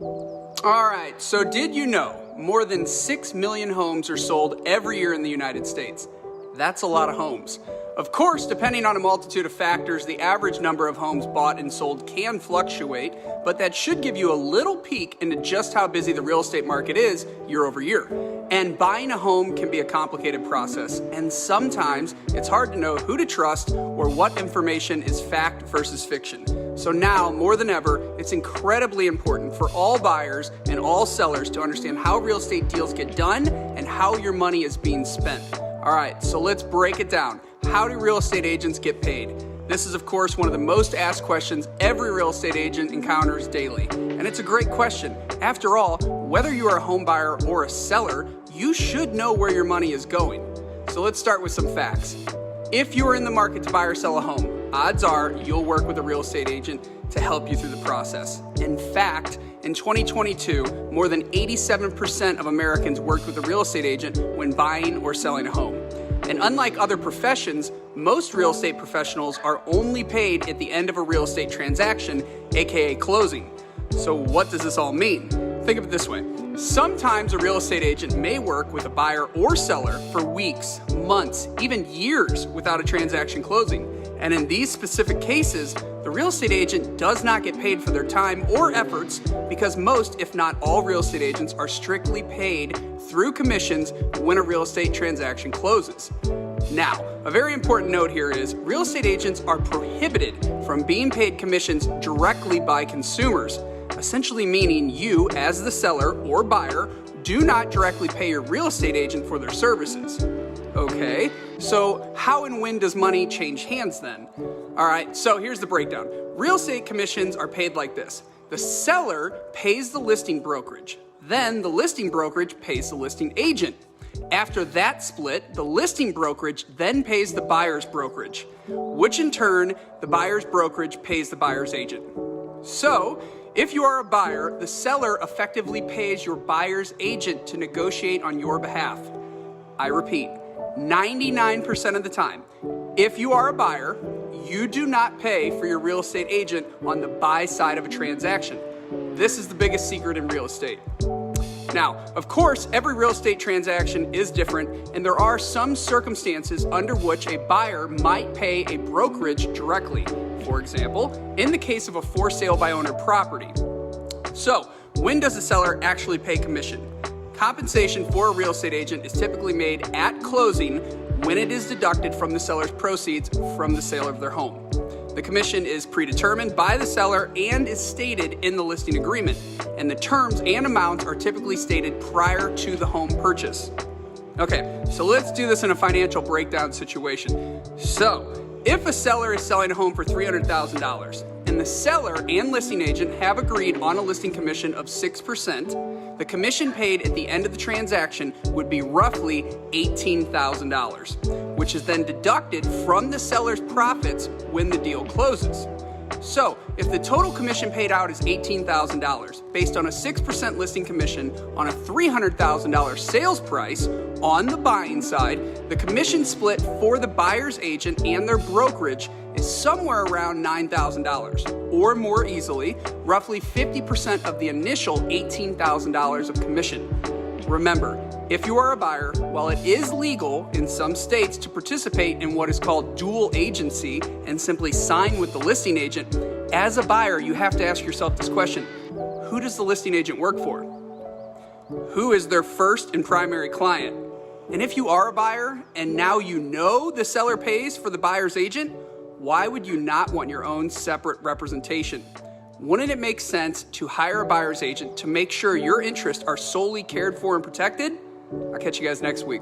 All right, so did you know more than 6 million homes are sold every year in the United States? That's a lot of homes. Of course, depending on a multitude of factors, the average number of homes bought and sold can fluctuate, but that should give you a little peek into just how busy the real estate market is year over year. And buying a home can be a complicated process, and sometimes it's hard to know who to trust or what information is fact versus fiction. So now, more than ever, it's incredibly important for all buyers and all sellers to understand how real estate deals get done and how your money is being spent. All right, so let's break it down. How do real estate agents get paid? This is, of course, one of the most asked questions every real estate agent encounters daily. And it's a great question. After all, whether you are a home buyer or a seller, you should know where your money is going. So let's start with some facts. If you are in the market to buy or sell a home, odds are you'll work with a real estate agent to help you through the process. In fact, in 2022, more than 87% of Americans worked with a real estate agent when buying or selling a home. And unlike other professions, most real estate professionals are only paid at the end of a real estate transaction, aka closing. So what does this all mean? Think of it this way. Sometimes a real estate agent may work with a buyer or seller for weeks, months, even years without a transaction closing. And in these specific cases, the real estate agent does not get paid for their time or efforts because most, if not all, real estate agents are strictly paid through commissions when a real estate transaction closes. Now, a very important note here is real estate agents are prohibited from being paid commissions directly by consumers, essentially meaning you, as the seller or buyer, do not directly pay your real estate agent for their services. Okay, so how and when does money change hands then? All right, so here's the breakdown. Real estate commissions are paid like this. The seller pays the listing brokerage. Then the listing brokerage pays the listing agent. After that split, the listing brokerage then pays the buyer's brokerage, which in turn, the buyer's brokerage pays the buyer's agent. So, if you are a buyer, the seller effectively pays your buyer's agent to negotiate on your behalf. I repeat, 99% of the time, if you are a buyer, you do not pay for your real estate agent on the buy side of a transaction. This is the biggest secret in real estate. Now, of course, every real estate transaction is different, and there are some circumstances under which a buyer might pay a brokerage directly. For example, in the case of a for sale by owner property. So, when does the seller actually pay commission? Compensation for a real estate agent is typically made at closing when it is deducted from the seller's proceeds from the sale of their home. The commission is predetermined by the seller and is stated in the listing agreement, and the terms and amounts are typically stated prior to the home purchase. Okay, so let's do this in a financial breakdown situation. So, if a seller is selling a home for $300,000 and the seller and listing agent have agreed on a listing commission of 6%, the commission paid at the end of the transaction would be roughly $18,000, which is then deducted from the seller's profits when the deal closes. So, if the total commission paid out is $18,000 based on a 6% listing commission on a $300,000 sales price on the buying side, the commission split for the buyer's agent and their brokerage is somewhere around $9,000, or more easily, roughly 50% of the initial $18,000 of commission. Remember, if you are a buyer, while it is legal in some states to participate in what is called dual agency and simply sign with the listing agent, as a buyer, you have to ask yourself this question: who does the listing agent work for? Who is their first and primary client? And if you are a buyer and now you know the seller pays for the buyer's agent, why would you not want your own separate representation? Wouldn't it make sense to hire a buyer's agent to make sure your interests are solely cared for and protected? I'll catch you guys next week.